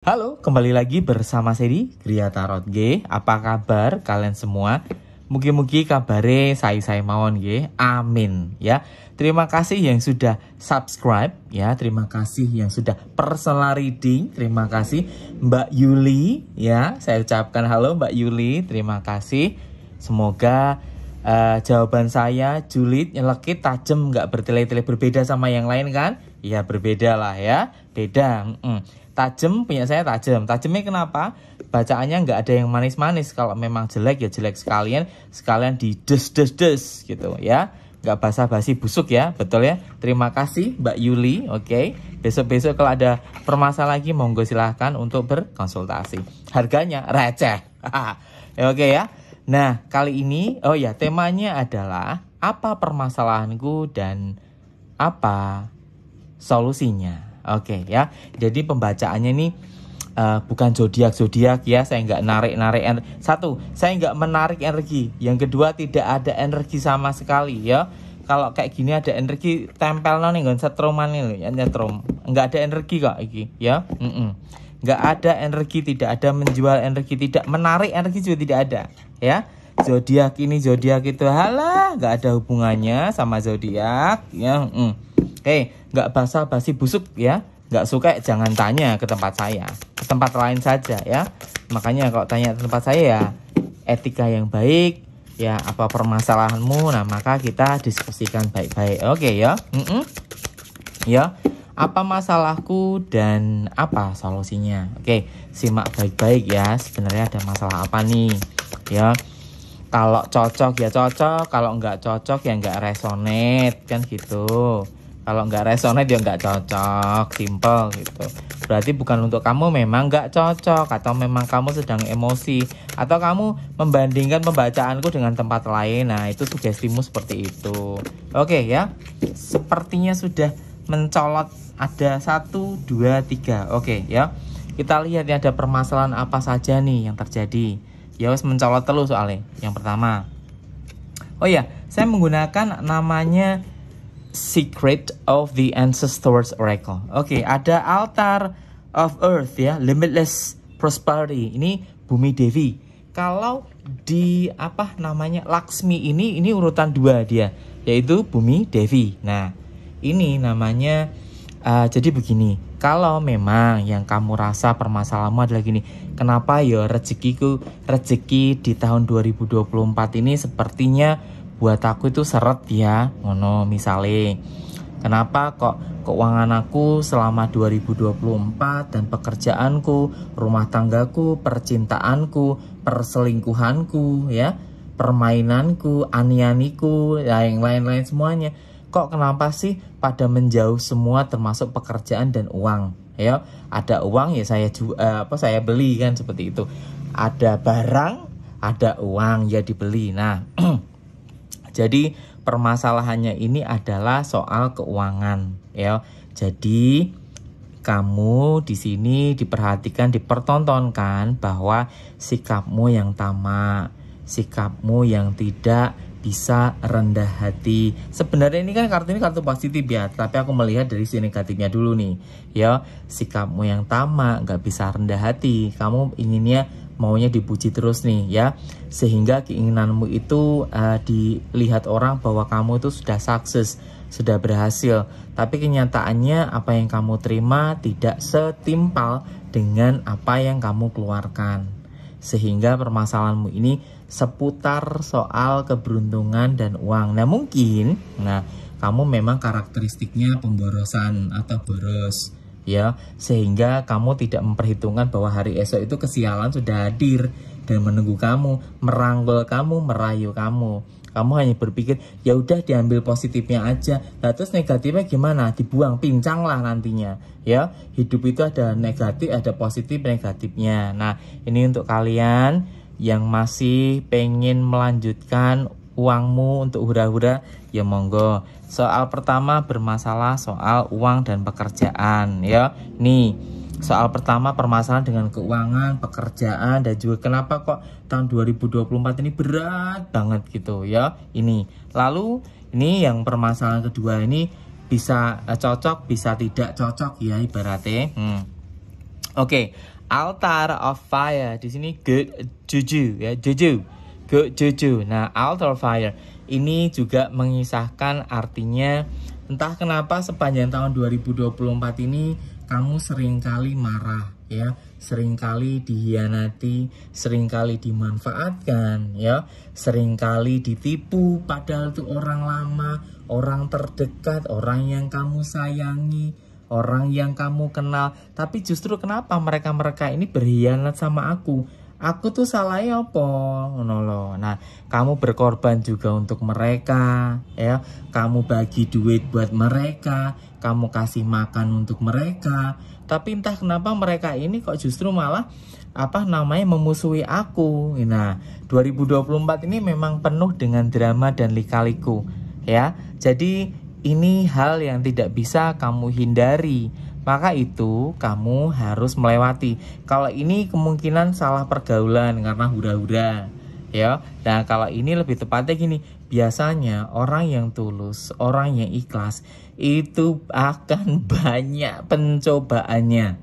Halo, kembali lagi bersama Sedi Gria Tarot G. Apa kabar kalian semua? Mugi-mugi kabare saya mawon G. Amin ya. Terima kasih yang sudah subscribe ya. Terima kasih yang sudah personal reading. Terima kasih Mbak Yuli ya. Saya ucapkan halo Mbak Yuli. Terima kasih. Semoga jawaban saya julid, nyelekit, tajam, nggak bertele-tele, berbeda sama yang lain kan? Ya berbeda lah ya. Beda. Tajam punya saya tajam. Tajamnya kenapa? Bacaannya nggak ada yang manis-manis. Kalau memang jelek ya jelek sekalian di des gitu ya. Nggak basa-basi busuk ya, betul ya. Terima kasih Mbak Yuli. Oke. Besok-besok kalau ada permasalahan lagi monggo silahkan untuk berkonsultasi. Harganya receh. Oke ya. Nah kali ini temanya adalah apa permasalahanku dan apa solusinya. Oke ya, jadi pembacaannya ini bukan zodiak ya. Saya nggak narik satu, saya nggak menarik energi. Yang kedua, tidak ada energi sama sekali ya. Kalau kayak gini ada energi tempel nih nggak setroman ini, nyetrum. Nggak ada energi kok iki ya. Nggak ada energi, tidak ada menjual energi, tidak menarik energi juga tidak ada ya. Zodiak ini zodiak itu halah, nggak ada hubungannya sama zodiak ya. Oke, nggak basa-basi busuk ya. Nggak suka jangan tanya ke tempat saya, ke tempat lain saja ya. Makanya kalau tanya ke tempat saya ya etika yang baik ya, apa permasalahanmu, nah maka kita diskusikan baik-baik. Oke ya. Ya, apa masalahku dan apa solusinya. Oke, simak baik-baik ya. Sebenarnya ada masalah apa nih ya. Kalau cocok ya cocok, kalau nggak cocok ya nggak resonate kan gitu. Kalau nggak resonate ya nggak cocok, simple gitu. Berarti bukan untuk kamu, memang nggak cocok, atau memang kamu sedang emosi, atau kamu membandingkan pembacaanku dengan tempat lain. Nah itu sugestimu seperti itu. Oke ya, sepertinya sudah mencolot ada 1, 2, 3. Oke ya, kita lihat ya ada permasalahan apa saja nih yang terjadi. Ya wes mencolot terus soalnya. Yang pertama, saya menggunakan namanya Secret of the Ancestors Oracle. Oke, ada Altar of Earth ya, Limitless Prosperity. Ini Bumi Devi. Kalau di Laksmi ini urutan 2 dia, yaitu Bumi Devi. Nah, ini namanya jadi begini, kalau memang yang kamu rasa permasalahanmu adalah gini, kenapa ya rezeki di tahun 2024 ini sepertinya buat aku itu seret ya, ngono misale. Kenapa kok keuangan aku selama 2024 dan pekerjaanku, rumah tanggaku, percintaanku, perselingkuhanku ya, permainanku, anianiku, ya yang lain-lain semuanya. Kok kenapa sih pada menjauh semua, termasuk pekerjaan dan uang ya. Ada uang ya saya beli kan, seperti itu. Ada barang, ada uang ya dibeli. Nah jadi permasalahannya ini adalah soal keuangan ya. Jadi kamu di sini diperhatikan, dipertontonkan bahwa sikapmu yang tamak, sikapmu yang tidak bisa rendah hati. Sebenarnya ini kan kartu positif ya, tapi aku melihat dari sisi negatifnya dulu nih ya. Sikapmu yang tamak, nggak bisa rendah hati, kamu inginnya maunya dipuji terus nih ya, sehingga keinginanmu itu dilihat orang bahwa kamu itu sudah sukses, sudah berhasil. Tapi kenyataannya apa yang kamu terima tidak setimpal dengan apa yang kamu keluarkan, sehingga permasalahanmu ini seputar soal keberuntungan dan uang. Nah mungkin kamu memang karakteristiknya pemborosan atau boros ya, sehingga kamu tidak memperhitungkan bahwa hari esok itu kesialan sudah hadir dan menunggu kamu, merangkul kamu, merayu kamu. Kamu hanya berpikir ya udah diambil positifnya aja. Nah, terus negatifnya gimana? Dibuang, pincang lah nantinya ya. Hidup itu ada negatif, ada positif, negatifnya. Nah ini untuk kalian yang masih pengen melanjutkan uangmu untuk hura-hura ya monggo. Soal pertama bermasalah soal uang dan pekerjaan ya. Nih soal pertama permasalahan dengan keuangan, pekerjaan, dan juga kenapa kok tahun 2024 ini berat banget gitu ya. Ini lalu ini yang permasalahan kedua ini bisa cocok bisa tidak cocok ya ibaratnya. Oke, altar of fire di sini good juju ya, juju. Good juju. Nah, altar of fire ini juga mengisahkan artinya entah kenapa sepanjang tahun 2024 ini kamu seringkali marah ya, seringkali dihianati, seringkali dimanfaatkan ya, seringkali ditipu padahal itu orang lama, orang terdekat, orang yang kamu sayangi, orang yang kamu kenal. Tapi justru kenapa mereka ini berkhianat sama aku? Aku tuh salahnya apa? Nah, kamu berkorban juga untuk mereka, ya. Kamu bagi duit buat mereka, kamu kasih makan untuk mereka. Tapi entah kenapa mereka ini kok justru malah memusuhi aku. Nah, 2024 ini memang penuh dengan drama dan lika-liku, ya. Jadi ini hal yang tidak bisa kamu hindari. Maka itu kamu harus melewati. Kalau ini kemungkinan salah pergaulan karena hura-hura, ya. Nah, kalau ini lebih tepatnya gini, biasanya orang yang tulus, orang yang ikhlas itu akan banyak pencobaannya.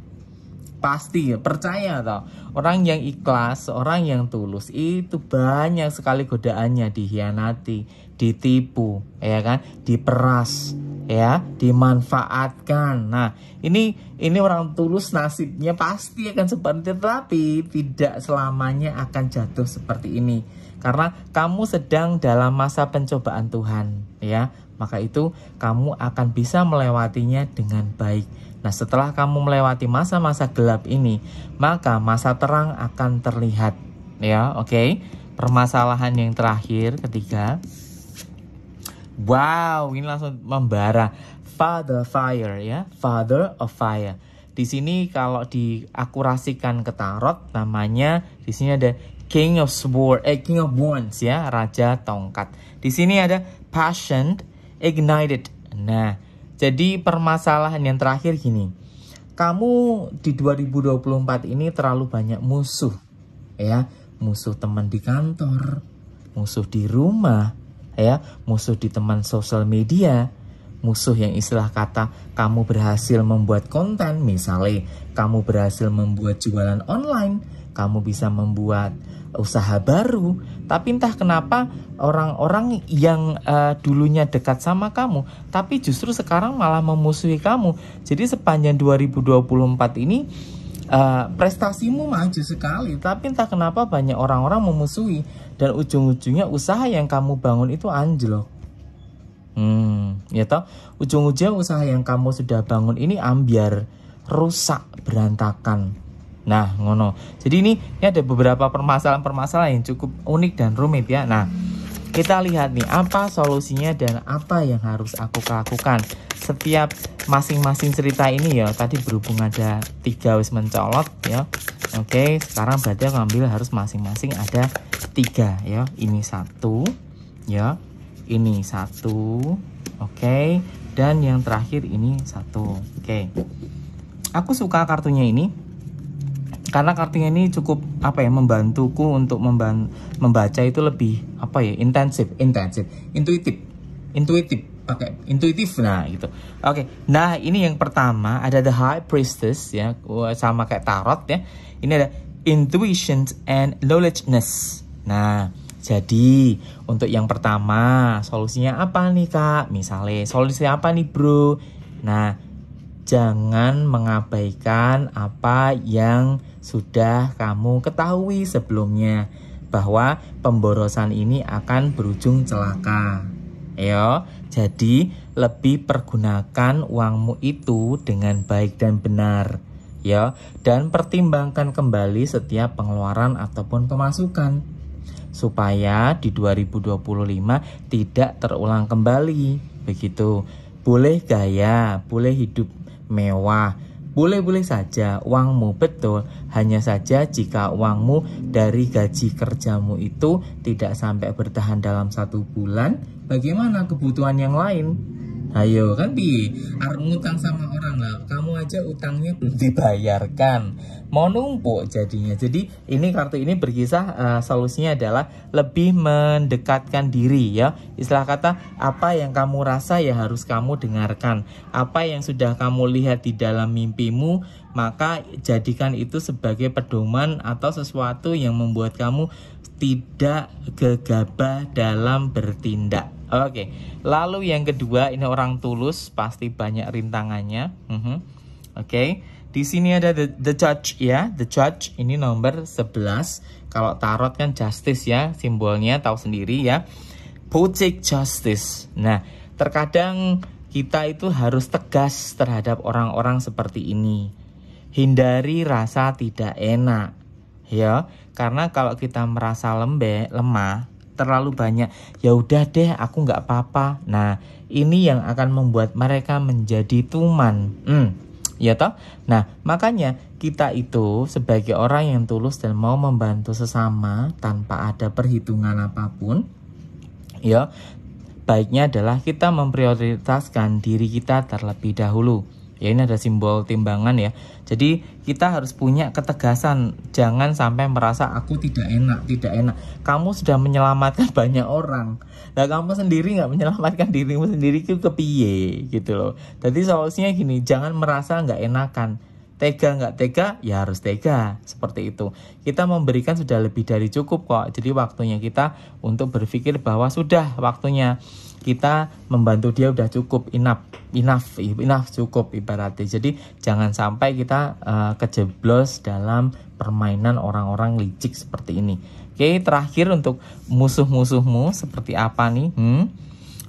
Pasti, percaya toh. Orang yang ikhlas, orang yang tulus itu banyak sekali godaannya, dihianati, ditipu, ya kan, diperas, ya, dimanfaatkan. Nah, ini orang tulus nasibnya pasti akan seperti itu, tapi tidak selamanya akan jatuh seperti ini. Karena kamu sedang dalam masa pencobaan Tuhan, ya. Maka itu kamu akan bisa melewatinya dengan baik. Nah, setelah kamu melewati masa-masa gelap ini, maka masa terang akan terlihat, ya. Oke. Permasalahan yang terakhir ketiga. Wow, ini langsung membara. Father fire, ya, Father of fire. Di sini kalau diakurasikan ke tarot, namanya di sini ada King of Wands, ya, Raja Tongkat. Di sini ada Passion Ignited. Nah, jadi permasalahan yang terakhir gini. Kamu di 2024 ini terlalu banyak musuh, ya, musuh teman di kantor, musuh di rumah, ya, musuh di teman sosial media, musuh yang istilah kata kamu berhasil membuat konten, misalnya kamu berhasil membuat jualan online, kamu bisa membuat usaha baru, tapi entah kenapa orang-orang yang dulunya dekat sama kamu, tapi justru sekarang malah memusuhi kamu. Jadi sepanjang 2024 ini prestasimu maju sekali, tapi entah kenapa banyak orang-orang memusuhi dan ujung-ujungnya usaha yang kamu bangun itu anjlok. Ya toh, ujung-ujungnya usaha yang kamu sudah bangun ini ambiar, rusak, berantakan. Nah, ngono. Jadi ini ada beberapa permasalahan yang cukup unik dan rumit, ya. Nah, kita lihat nih apa solusinya dan apa yang harus aku lakukan. Setiap masing-masing cerita ini ya, tadi berhubung ada 3 wis mencolot ya. Oke, sekarang berarti aku ambil harus masing-masing ada 3 ya. Ini 1 ya. Ini 1. Oke, dan yang terakhir ini 1. Oke. Aku suka kartunya ini karena kartunya ini cukup membantuku untuk membaca itu lebih intensif, intuitif, pakai intuitif. Nah, gitu. Oke. Nah, ini yang pertama ada the High Priestess, ya, sama kayak tarot, ya. Ini ada intuition and knowledgeness. Nah, jadi untuk yang pertama solusinya apa nih, Kak? Misalnya solusi apa nih, Bro? Nah, jangan mengabaikan apa yang sudah kamu ketahui sebelumnya, bahwa pemborosan ini akan berujung celaka. Ya, jadi lebih pergunakan uangmu itu dengan baik dan benar, ya, dan pertimbangkan kembali setiap pengeluaran ataupun pemasukan supaya di 2025 tidak terulang kembali. Begitu. Boleh gaya, boleh hidup mewah, boleh-boleh saja uangmu, betul. Hanya saja jika uangmu dari gaji kerjamu itu tidak sampai bertahan dalam 1 bulan, bagaimana kebutuhan yang lain? Ayo kan arep ngutang sama orang lah. Kamu aja utangnya belum dibayarkan, mau numpuk jadinya. Jadi ini kartu ini berkisah solusinya adalah lebih mendekatkan diri ya. Istilah kata, apa yang kamu rasa ya harus kamu dengarkan. Apa yang sudah kamu lihat di dalam mimpimu, maka jadikan itu sebagai pedoman atau sesuatu yang membuat kamu tidak gegabah dalam bertindak. Oke, lalu yang kedua ini orang tulus, pasti banyak rintangannya. Oke, di sini ada the judge ya, the judge ini nomor 11. Kalau tarot kan justice ya, simbolnya tahu sendiri ya. Poetic justice. Nah, terkadang kita itu harus tegas terhadap orang-orang seperti ini. Hindari rasa tidak enak ya, karena kalau kita merasa lemah, terlalu banyak, ya udah deh aku nggak apa-apa. Nah, ini yang akan membuat mereka menjadi tuman. Ya toh? Nah, makanya kita itu sebagai orang yang tulus dan mau membantu sesama tanpa ada perhitungan apapun, ya, baiknya adalah kita memprioritaskan diri kita terlebih dahulu. Ya, ini ada simbol timbangan ya. Jadi kita harus punya ketegasan. Jangan sampai merasa aku tidak enak. Kamu sudah menyelamatkan banyak orang. Nah, kamu sendiri nggak menyelamatkan dirimu sendiri, itu kepiye gitu loh. Jadi solusinya gini, jangan merasa nggak enakan. Tega nggak tega, ya harus tega. Seperti itu. Kita memberikan sudah lebih dari cukup kok. Jadi waktunya kita untuk berpikir bahwa sudah waktunya kita membantu dia udah cukup, enough cukup ibaratnya. Jadi jangan sampai kita kejeblos dalam permainan orang-orang licik seperti ini. Oke, terakhir untuk musuh-musuhmu seperti apa nih?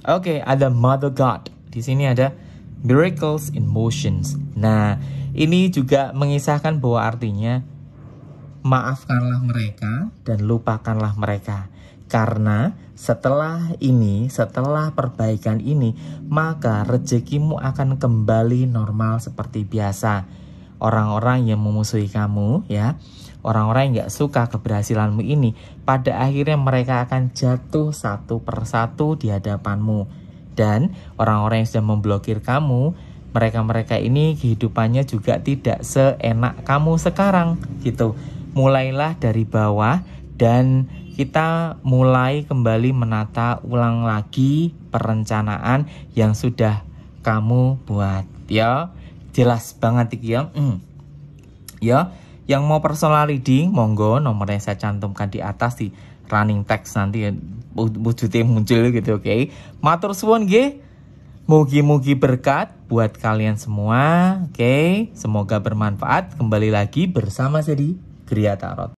Oke, ada Mother God. Di sini ada miracles in motions. Nah, ini juga mengisahkan bahwa artinya maafkanlah mereka dan lupakanlah mereka. Karena setelah perbaikan ini, maka rezekimu akan kembali normal seperti biasa. Orang-orang yang memusuhi kamu ya, orang-orang yang gak suka keberhasilanmu ini, pada akhirnya mereka akan jatuh satu persatu di hadapanmu. Dan orang-orang yang sudah memblokir kamu, mereka-mereka ini kehidupannya juga tidak seenak kamu sekarang gitu. Mulailah dari bawah dan kita mulai kembali menata ulang lagi perencanaan yang sudah kamu buat ya. Jelas banget ya. Ya, yang mau personal reading monggo, nomornya saya cantumkan di atas di running text nanti ya, wujudnya muncul gitu, oke. Matur suwun nggih. Mugi-mugi berkat buat kalian semua, oke. Semoga bermanfaat. Kembali lagi bersama saya di Gria Tarot.